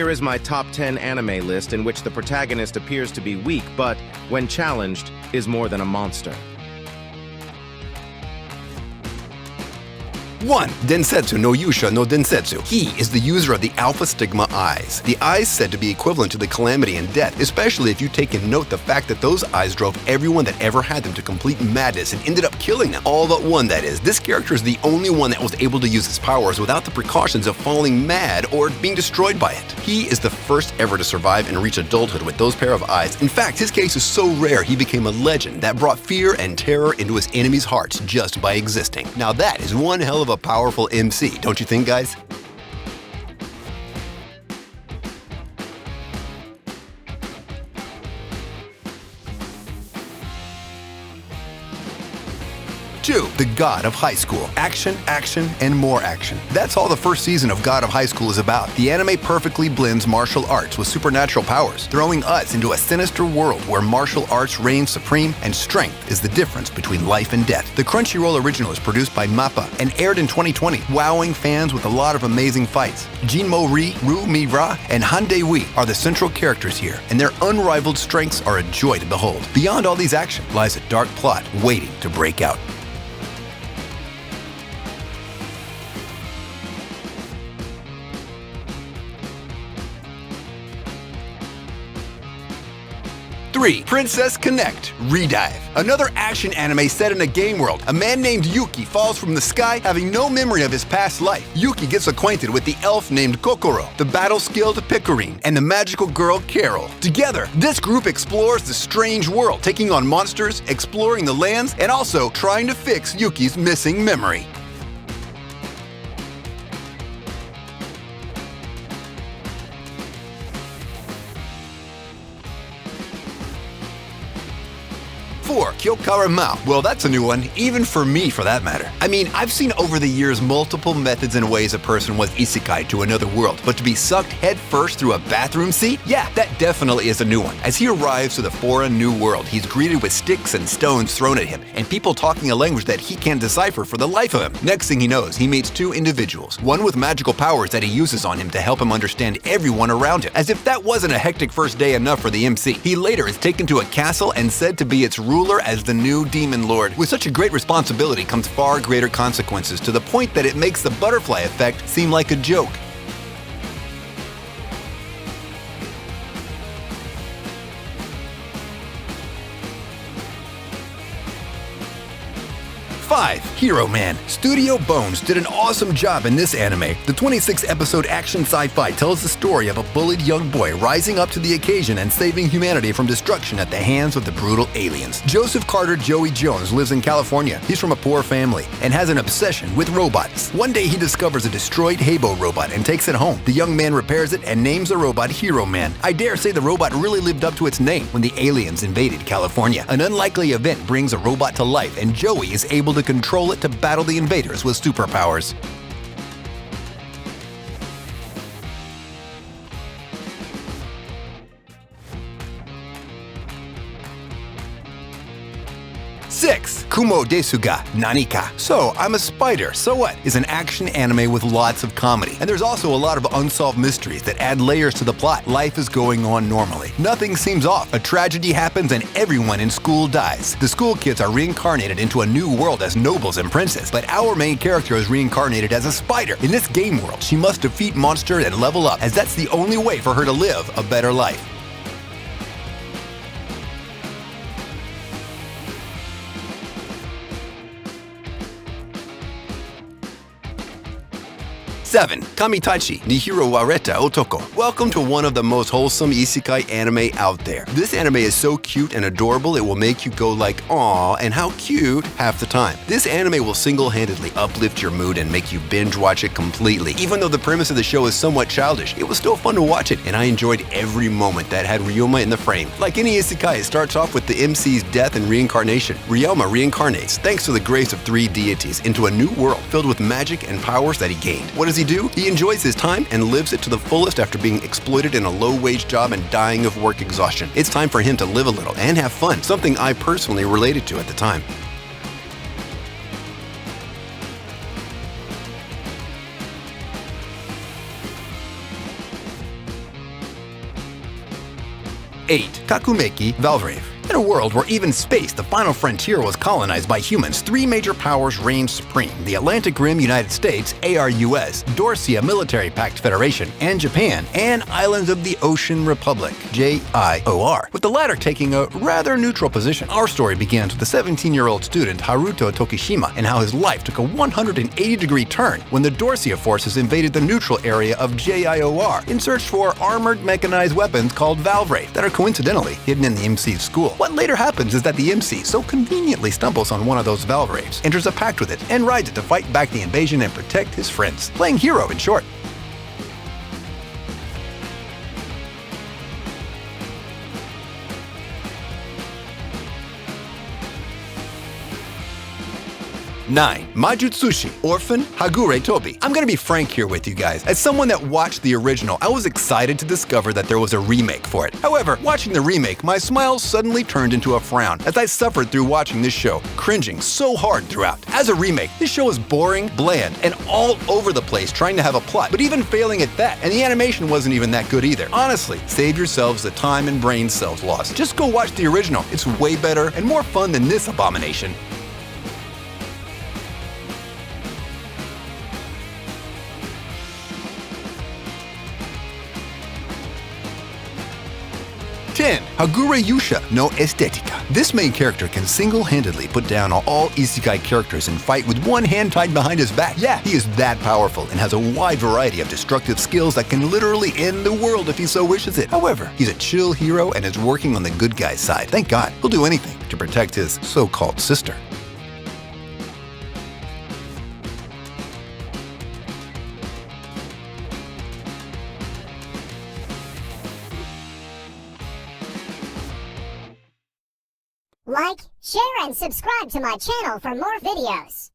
Here is my top 10 anime list in which the protagonist appears to be weak, but, when challenged, is more than a monster. 1. Densetsu no Yusha no Densetsu. He is the user of the Alpha Stigma Eyes. The eyes said to be equivalent to the calamity and death, especially if you take in note the fact that those eyes drove everyone that ever had them to complete madness and ended up killing them. All but one, that is. This character is the only one that was able to use his powers without the precautions of falling mad or being destroyed by it. He is the first ever to survive and reach adulthood with those pair of eyes. In fact, his case is so rare he became a legend that brought fear and terror into his enemies' hearts just by existing. Now that is one hell of a powerful MC, don't you think, guys? Two, the God of High School. Action, action, and more action. That's all the first season of God of High School is about. The anime perfectly blends martial arts with supernatural powers, throwing us into a sinister world where martial arts reign supreme and strength is the difference between life and death. The Crunchyroll original is produced by MAPPA and aired in 2020, wowing fans with a lot of amazing fights. Jinmo Ri, Ru Mi Ra, and Hande Wee are the central characters here, and their unrivaled strengths are a joy to behold. Beyond all these action lies a dark plot waiting to break out. Three, Princess Connect Redive. Another action anime set in a game world. A man named Yuki falls from the sky having no memory of his past life. Yuki gets acquainted with the elf named Kokoro, the battle-skilled Picorine, and the magical girl Carol. Together, this group explores the strange world, taking on monsters, exploring the lands, and also trying to fix Yuki's missing memory. Four, Kyokara Mao. Well, that's a new one, even for me for that matter. I mean, I've seen over the years multiple methods and ways a person was isekai to another world, but to be sucked headfirst through a bathroom seat? Yeah, that definitely is a new one. As he arrives to the foreign new world, he's greeted with sticks and stones thrown at him, and people talking a language that he can't decipher for the life of him. Next thing he knows, he meets two individuals, one with magical powers that he uses on him to help him understand everyone around him. As if that wasn't a hectic first day enough for the MC, he later is taken to a castle and said to be its ruler as the new demon lord. With such a great responsibility comes far greater consequences, to the point that it makes the butterfly effect seem like a joke. Five, Hero Man. Studio Bones did an awesome job in this anime. The 26-episode action sci-fi tells the story of a bullied young boy rising up to the occasion and saving humanity from destruction at the hands of the brutal aliens. Joseph Carter Joey Jones lives in California. He's from a poor family and has an obsession with robots. One day he discovers a destroyed Habo robot and takes it home. The young man repairs it and names the robot Hero Man. I dare say the robot really lived up to its name when the aliens invaded California. An unlikely event brings a robot to life, and Joey is able to control it to battle the invaders with superpowers. Six, Kumo Desuga Nanika. So, I'm a Spider, so what? Is an action anime with lots of comedy. And there's also a lot of unsolved mysteries that add layers to the plot. Life is going on normally. Nothing seems off. A tragedy happens and everyone in school dies. The school kids are reincarnated into a new world as nobles and princes. But our main character is reincarnated as a spider. In this game world, she must defeat monsters and level up, as that's the only way for her to live a better life. Seven, Kamitachi Nihiro Wareta Otoko. Welcome to one of the most wholesome isekai anime out there. This anime is so cute and adorable it will make you go like, "Aw, and how cute," half the time. This anime will single-handedly uplift your mood and make you binge watch it completely. Even though the premise of the show is somewhat childish, it was still fun to watch it, and I enjoyed every moment that had Ryoma in the frame. Like any isekai, it starts off with the MC's death and reincarnation. Ryoma reincarnates, thanks to the grace of three deities, into a new world filled with magic and powers that he gained. What does he do? He enjoys his time and lives it to the fullest after being exploited in a low-wage job and dying of work exhaustion. It's time for him to live a little and have fun, something I personally related to at the time. 8. Kakumeki Valvrave. In a world where even space, the final frontier, was colonized by humans, three major powers reigned supreme: the Atlantic Rim United States, ARUS, Dorsia Military Pact Federation, and Japan, and Islands of the Ocean Republic, JIOR, with the latter taking a rather neutral position. Our story begins with the 17-year-old student Haruto Tokishima and how his life took a 180-degree turn when the Dorsia forces invaded the neutral area of JIOR in search for armored mechanized weapons called Valvrave that are coincidentally hidden in the MC's school. What later happens is that the MC so conveniently stumbles on one of those Valvraves, enters a pact with it, and rides it to fight back the invasion and protect his friends. Playing hero, in short. Nine. Majutsushi, Orphan Hagure Tobi. I'm gonna be frank here with you guys. As someone that watched the original, I was excited to discover that there was a remake for it. However, watching the remake, my smile suddenly turned into a frown as I suffered through watching this show, cringing so hard throughout. As a remake, this show is boring, bland, and all over the place trying to have a plot, but even failing at that, and the animation wasn't even that good either. Honestly, save yourselves the time and brain cells lost. Just go watch the original. It's way better and more fun than this abomination. 10. Hagure Yusha no Estetica. This main character can single-handedly put down all isekai characters and fight with one hand tied behind his back. Yeah, he is that powerful and has a wide variety of destructive skills that can literally end the world if he so wishes it. However, he's a chill hero and is working on the good guy's side. Thank God. He'll do anything to protect his so-called sister. Like, share, and subscribe to my channel for more videos.